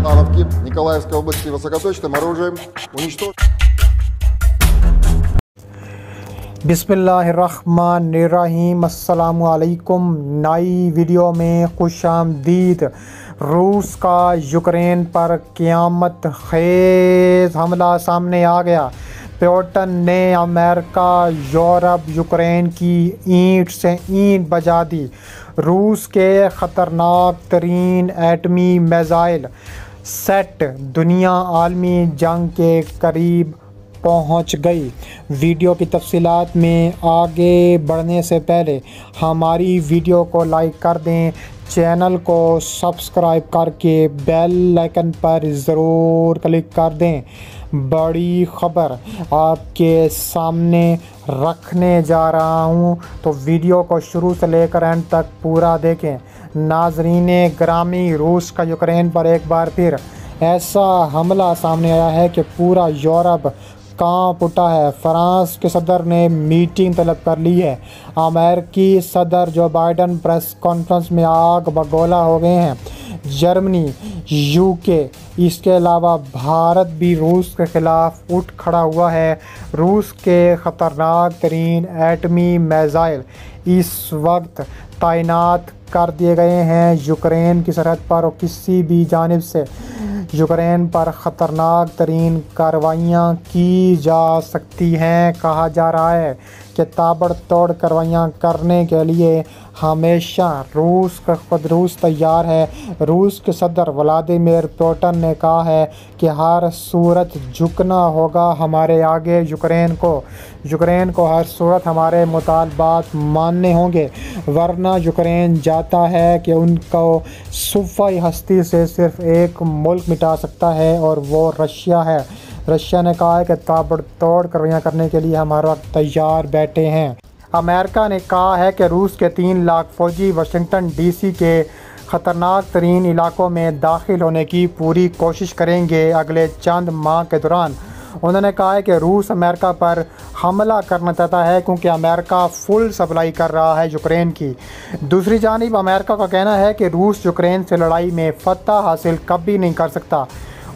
Ивановки Николаевской области высокоточным оружием уничтожен. बिस्मिल्लाहिर्रहमानिर्रहीम। अस्सलामुअलैकुम। नई वीडियो में खुशामदीद। रूस का यूक्रेन पर क़यामत खेज़ हमला सामने आ गया। पुतिन ने अमेरिका, यूरोप, यूक्रेन की ईंट से ईंट बजा दी। रूस के ख़तरनाक तरीन एटमी मिसाइल सेट दुनिया आलमी जंग के करीब पहुंच गई। वीडियो की तफसीलात में आगे बढ़ने से पहले हमारी वीडियो को लाइक कर दें, चैनल को सब्सक्राइब करके बेल आइकन पर ज़रूर क्लिक कर दें। बड़ी ख़बर आपके सामने रखने जा रहा हूं, तो वीडियो को शुरू से लेकर एंड तक पूरा देखें। नाज़रीन ग्रामी, रूस का यूक्रेन पर एक बार फिर ऐसा हमला सामने आया है कि पूरा यूरोप कांप उठा है। फ्रांस के सदर ने मीटिंग तलब कर ली है। अमेरिकी सदर जो बाइडन प्रेस कॉन्फ्रेंस में आग बगोला हो गए हैं। जर्मनी, यूके, इसके अलावा भारत भी रूस के ख़िलाफ़ उठ खड़ा हुआ है। रूस के ख़तरनाक तरीन एटमी मिसाइल इस वक्त तैनात कर दिए गए हैं यूक्रेन की सरहद पर, और किसी भी जानिब से यूक्रेन पर ख़तरनाक तरीन कार्रवाइयाँ की जा सकती हैं। कहा जा रहा है कि ताबड़तोड़ कार्रवाइयाँ करने के लिए हमेशा रूस तैयार है। रूस के सदर व्लादिमीर पुतिन ने कहा है कि हर सूरत झुकना होगा हमारे आगे। यूक्रेन को हर सूरत हमारे मुतालबात मानने होंगे, वरना यूक्रेन जाता है कि उनको सूफाई हस्ती से सिर्फ एक मुल्क मिटा सकता है, और वो रशिया है। रशिया ने कहा है कि ताबड़तोड़ कार्रवाइयाँ करने के लिए हमारा तैयार बैठे हैं। अमेरिका ने कहा है कि रूस के 3 लाख फ़ौजी वाशिंगटन डीसी के ख़तरनाक तरीन इलाकों में दाखिल होने की पूरी कोशिश करेंगे अगले चंद माह के दौरान। उन्होंने कहा है कि रूस अमेरिका पर हमला करना चाहता है क्योंकि अमेरिका फुल सप्लाई कर रहा है यूक्रेन की। दूसरी जानिब अमेरिका का कहना है कि रूस यूक्रेन से लड़ाई में फ़तह हासिल कभी नहीं कर सकता,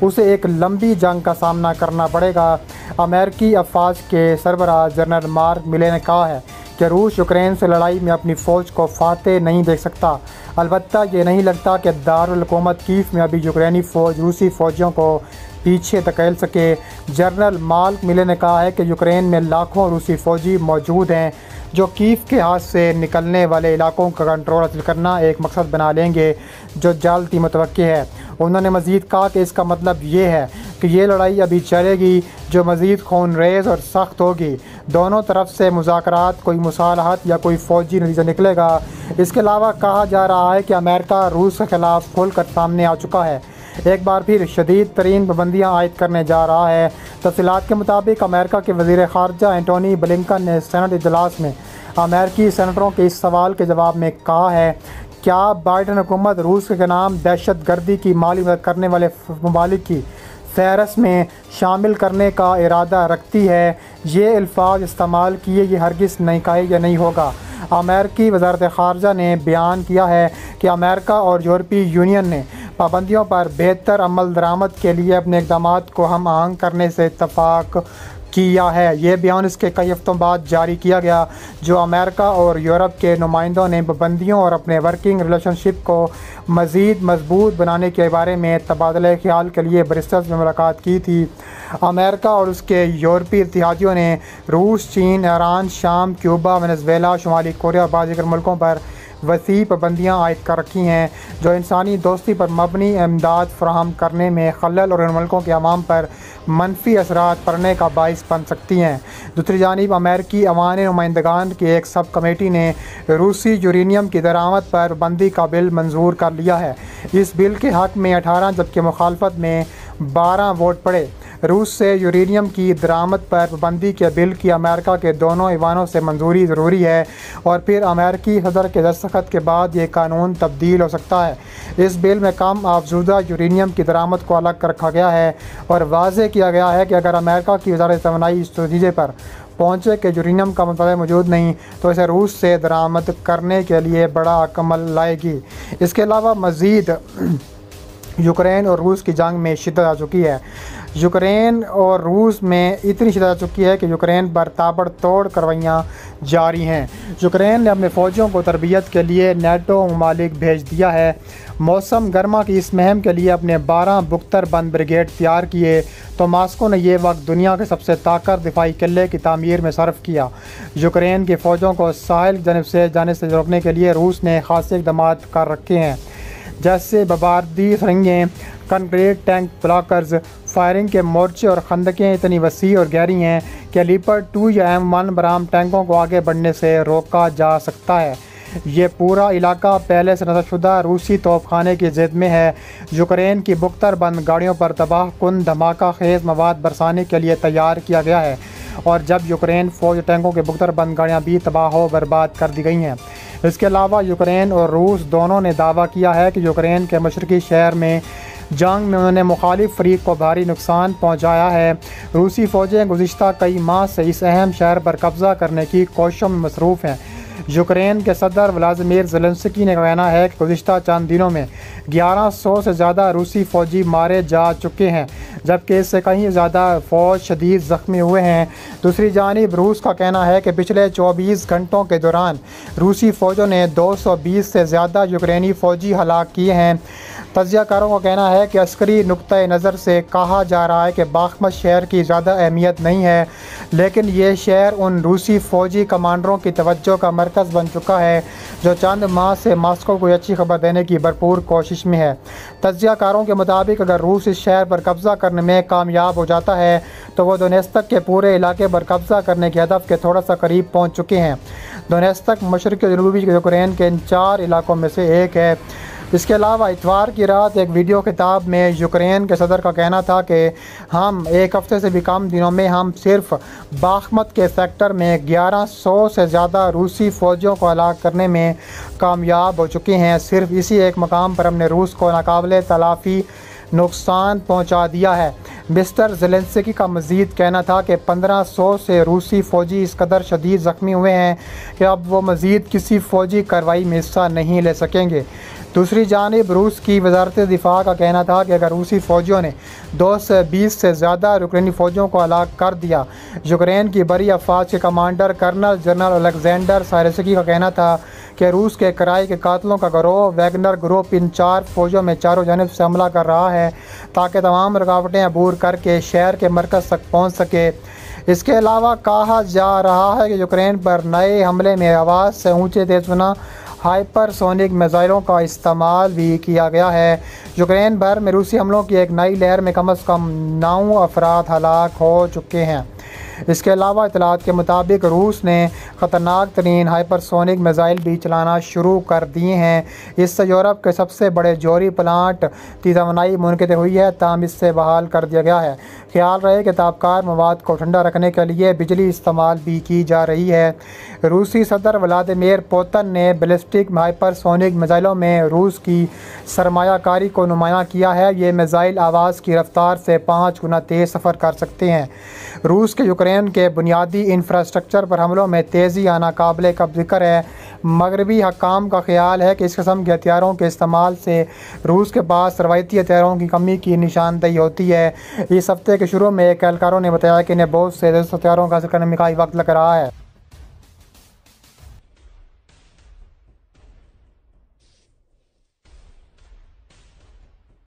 उसे एक लंबी जंग का सामना करना पड़ेगा। अमेरिकी अफवाज के सरबराह जनरल मार्क मिले ने कहा है कि रूस यूक्रेन से लड़ाई में अपनी फ़ौज को फातेह नहीं देख सकता। अलबत्ता ये नहीं लगता कि दारुल हुकूमत कीव में अभी यूक्रेनी फ़ौज रूसी फ़ौजियों को पीछे धकेल सके। जनरल मार्क मिले ने कहा है कि यूक्रेन में लाखों रूसी फ़ौजी मौजूद हैं जो कीव के हाथ से निकलने वाले इलाकों का कंट्रोल हासिल करना एक मकसद बना लेंगे, जो जल्द ही मुतवक्की है। उन्होंने मज़ीद कहा कि इसका मतलब ये है कि ये लड़ाई अभी चलेगी, जो मज़ीद खूनरेज़ और सख्त होगी। दोनों तरफ से मुज़ाकरात, कोई मुसालहत या कोई फ़ौजी नतीजा निकलेगा। इसके अलावा कहा जा रहा है कि अमेरिका रूस के ख़िलाफ़ खुलकर सामने आ चुका है, एक बार फिर शदीद तरीन पाबंदियाँ आयद करने जा रहा है। तफसीलात के मुताबिक अमेरिका के वज़ीर ख़ारजा एंटोनी ब्लिंकन ने सेनेट इजलास में अमेरिकी सेनेटरों के इस सवाल के जवाब में कहा है, क्या बाइडन हुकूमत रूस के नाम दहशत गर्दी की माली मदद करने वाले ममालिक की फहरस्त में शामिल करने का इरादा रखती है। ये अल्फाज इस्तेमाल किए ये हरगिज़ नहीं कहे या नहीं होगा। अमेरिकी वज़ारत ख़ारजा ने बयान किया है कि अमेरिका और यूरोपीय यूनियन ने पाबंदियों पर बेहतर अमल दरामद के लिए अपने इक़दामात को हम आहंग करने से इत्तफ़ाक़ किया है। ये बयान इसके कई हफ्तों बाद जारी किया गया, जो अमेरिका और यूरोप के नुमाइंदों ने पाबंदियों और अपने वर्किंग रिलेशनशिप को मज़ीद मजबूत बनाने के बारे में तबादला ख्याल के लिए ब्रसेल्स में मुलाकात की थी। अमेरिका और उसके यूरोपीय इत्तेहादियों ने रूस, चीन, ईरान, शाम, क्यूबा, वेनेज़ुएला, शुमाली कोरिया और बाज़ दीगर मुल्कों पर वसी पाबंदियाँ आयद कर रखी हैं, जो इंसानी दोस्ती पर मबनी इमदाद फ़राहम करने में खलल और इन मुल्कों के अवाम पर मनफी असरात पड़ने का बाइस बन सकती हैं। दूसरी जानिब अमेरिकी अवान नुमाइंदगान की एक सब कमेटी ने रूसी यूरेनियम की दरामद पर पाबंदी का बिल मंजूर कर लिया है। इस बिल के हक़ में 18 जबकि मुखालफत में 12 वोट पड़े। रूस से यूरेनियम की दरामद पर पाबंदी के बिल की अमेरिका के दोनों ऐवानों से मंजूरी ज़रूरी है, और फिर अमेरिकी सदर के दस्तखत के बाद ये कानून तब्दील हो सकता है। इस बिल में कम अफज़ूदा यूरेनियम की दरामद को अलग रखा गया है और वाज़ेह किया गया है कि अगर अमेरिका की वज़ारत तवानाई इस नतीजे पर पहुँचे कि यूरेनियम का मुतल मौजूद नहीं, तो इसे रूस से दरामद करने के लिए बड़ा अमल लाएगी। इसके अलावा मज़ीद यूक्रेन और रूस की जंग में शिद्दत आ चुकी है। यूक्रेन और रूस में इतनी शिद्दत आ चुकी है कि यूक्रेन पर ताबड़तोड़ कार्रवाइयाँ जारी हैं। यूक्रेन ने अपने फ़ौजियों को तरबियत के लिए नेटो ममालिक भेज दिया है। मौसम गर्मा की इस मुहिम के लिए अपने 12 बख्तरबंद ब्रिगेड तैयार किए तो मास्को ने यह वक्त दुनिया के सबसे ताकत दिफाई किले की तामीर में सर्फ किया। यूक्रेन की फ़ौजों को साहिल की जानब से जाने से रोकने के लिए रूस ने खासे इक़दाम कर रखे हैं, जैसे बबारदी सरंगें, कंक्रीट टैंक ब्लॉकर्स, फायरिंग के मोर्चे और खंदकें इतनी वसी और गहरी हैं कि लीपर्ड 2 या M1 बराम टैंकों को आगे बढ़ने से रोका जा सकता है। ये पूरा इलाका पहले से नशरशुदा रूसी तोपखाने की ज़द में है। यूक्रेन की बख्तरबंद गाड़ियों पर तबाह कुन धमाका खेज़ मवाद बरसाने के लिए तैयार किया गया है और जब यूक्रेन फ़ौज टैंकों के बख्तरबंद गाड़ियाँ भी तबाह हो बर्बाद कर दी गई हैं। इसके अलावा यूक्रेन और रूस दोनों ने दावा किया है कि यूक्रेन के मशरकी शहर में जंग में उन्होंने मुखालिफ फरीक को भारी नुकसान पहुंचाया है। रूसी फ़ौजें गुज़िश्ता कई माह से इस अहम शहर पर कब्ज़ा करने की कोशिशों में मसरूफ़ हैं। यूक्रेन के सदर व्लादिमीर ज़ेलेंस्की ने कहना है कि गुज़िश्ता चंद दिनों में 1100 से ज़्यादा रूसी फ़ौजी मारे जा चुके हैं, जबकि इससे कहीं ज़्यादा फ़ौज शदीद ज़ख्मी हुए हैं। दूसरी जानिब रूस का कहना है कि पिछले 24 घंटों के दौरान रूसी फ़ौजों ने 220 से ज़्यादा यूक्रेनी फ़ौजी हलाक किए हैं। तज्ज़ियाकारों का कहना है कि अस्करी नुक्ता नज़र से कहा जा रहा है कि बाखमत शहर की ज़्यादा अहमियत नहीं है, लेकिन ये शहर उन रूसी फ़ौजी कमांडरों की तवज्जो का मरकज़ बन चुका है जो चंद माह से मास्को को अच्छी खबर देने की भरपूर कोशिश में है। तज्ज़ियाकारों के मुताबिक अगर रूस इस शहर पर कब्ज़ा करने में कामयाब हो जाता है तो वह दोनेत्स्क के पूरे इलाके पर कब्ज़ा करने के हदफ के थोड़ा सा करीब पहुँच चुके हैं। दोनेत्स्क मशरक़ी और जनूबी यूक्रेन के इन 4 इलाकों में से एक है। इसके अलावा इतवार की रात एक वीडियो खिताब में यूक्रेन के सदर का कहना था कि हम एक हफ़्ते से भी कम दिनों में हम सिर्फ बाखमत के सेक्टर में 1100 से ज़्यादा रूसी फ़ौजियों को हलाक करने में कामयाब हो चुके हैं। सिर्फ इसी एक मकाम पर हमने रूस को नाकाबिले तलाफ़ी नुकसान पहुंचा दिया है। मिस्टर ज़ेलेंस्की का मज़ीद कहना था कि 1500 से रूसी फ़ौजी इस कदर शदीद ज़ख्मी हुए हैं कि अब वो मज़ीद किसी फ़ौजी कार्रवाई में हिस्सा नहीं ले सकेंगे। दूसरी जानिब रूस की वजारत दिफा का कहना था कि अगर रूसी फ़ौजियों ने 220 से ज़्यादा यूक्रेनी फ़ौजियों को हलाक कर दिया। यूक्रेन की बरी अफवाज के कमांडर कर्नल जनरल अलेक्जेंडर सायरस्की का कहना था कि रूस के किराए के कातलों का गिरोह वैगनर ग्रुप इन 4 फ़ौजों में चारों जानिब से हमला कर रहा है ताकि तमाम रुकावटें अबूर करके शहर के मरकज़ तक पहुँच सके। इसके अलावा कहा जा रहा है कि यूक्रेन पर नए हमले में आवाज़ से ऊँचे तेज़ुना हाइपरसोनिक मिसाइलों का इस्तेमाल भी किया गया है। यूक्रेन भर में रूसी हमलों की एक नई लहर में कम से कम 9 अफराद हलाक हो चुके हैं। इसके अलावा इतलात के मुताबिक रूस ने ख़तरनाक तरीन हाइपरसोनिक मिसाइल भी चलाना शुरू कर दिए हैं। इससे यूरोप के सबसे बड़े जौहरी प्लांट की तवानाई मुनक़िद हुई है, ताहम इससे बहाल कर दिया गया है। ख्याल रहे कि तापकार मवाद को ठंडा रखने के लिए बिजली इस्तेमाल भी की जा रही है। रूसी सदर व्लादिमीर पुतिन ने बैलिस्टिक हाइपरसोनिक मिसाइलों में रूस की सरमायाकारी को नुमायां किया है। ये मिसाइल आवाज़ की रफ्तार से 5 गुना तेज़ सफ़र कर सकते हैं। रूस के यूक्रेन के बुनियादी इंफ्रास्ट्रक्चर पर हमलों में तेज़ी आना काबिल का जिक्र है। मगरबी हकाम का ख्याल है कि इस किस्म के हथियारों के इस्तेमाल से रूस के पास रवायती हथियारों की कमी की निशानदेही होती है। इस हफ्ते के शुरू में एक एहलकारों ने बताया कि इन्हें बहुत से हथियारों का हासिल करने में काफ़ी वक्त लग रहा है।